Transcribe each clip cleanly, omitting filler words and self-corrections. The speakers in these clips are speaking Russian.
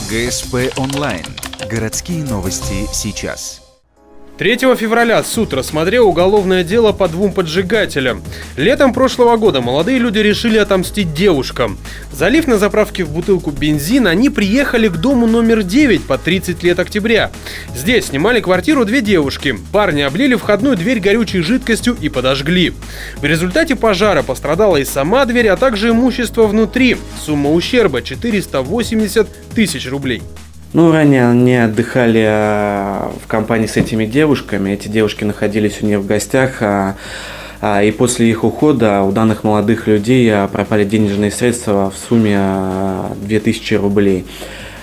ГСП онлайн. Городские новости сейчас. 3 февраля суд рассмотрел уголовное дело по 2 поджигателям. Летом прошлого года молодые люди решили отомстить девушкам. Залив на заправке в бутылку бензин, они приехали к дому номер 9 по 30 лет октября. Здесь снимали квартиру 2 девушки. Парни облили входную дверь горючей жидкостью и подожгли. В результате пожара пострадала и сама дверь, а также имущество внутри. Сумма ущерба 480 тысяч рублей. Ранее они отдыхали в компании с этими девушками. Эти девушки находились у них в гостях, и после их ухода у данных молодых людей пропали денежные средства в сумме 2000 рублей.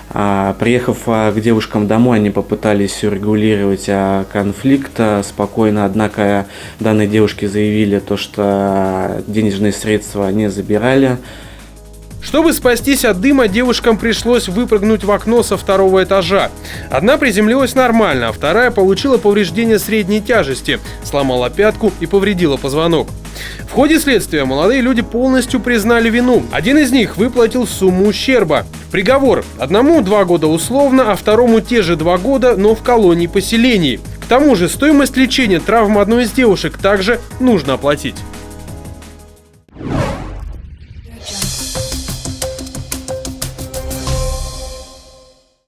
Приехав к девушкам домой, они попытались урегулировать конфликт спокойно, однако данные девушки заявили, что денежные средства не забирали. Чтобы спастись от дыма, девушкам пришлось выпрыгнуть в окно со 2-го этажа. Одна приземлилась нормально, а вторая получила повреждение средней тяжести, сломала пятку и повредила позвонок. В ходе следствия молодые люди полностью признали вину. Один из них выплатил сумму ущерба. Приговор: одному 2 года условно, а второму те же 2 года, но в колонии-поселении. К тому же стоимость лечения травм одной из девушек также нужно оплатить.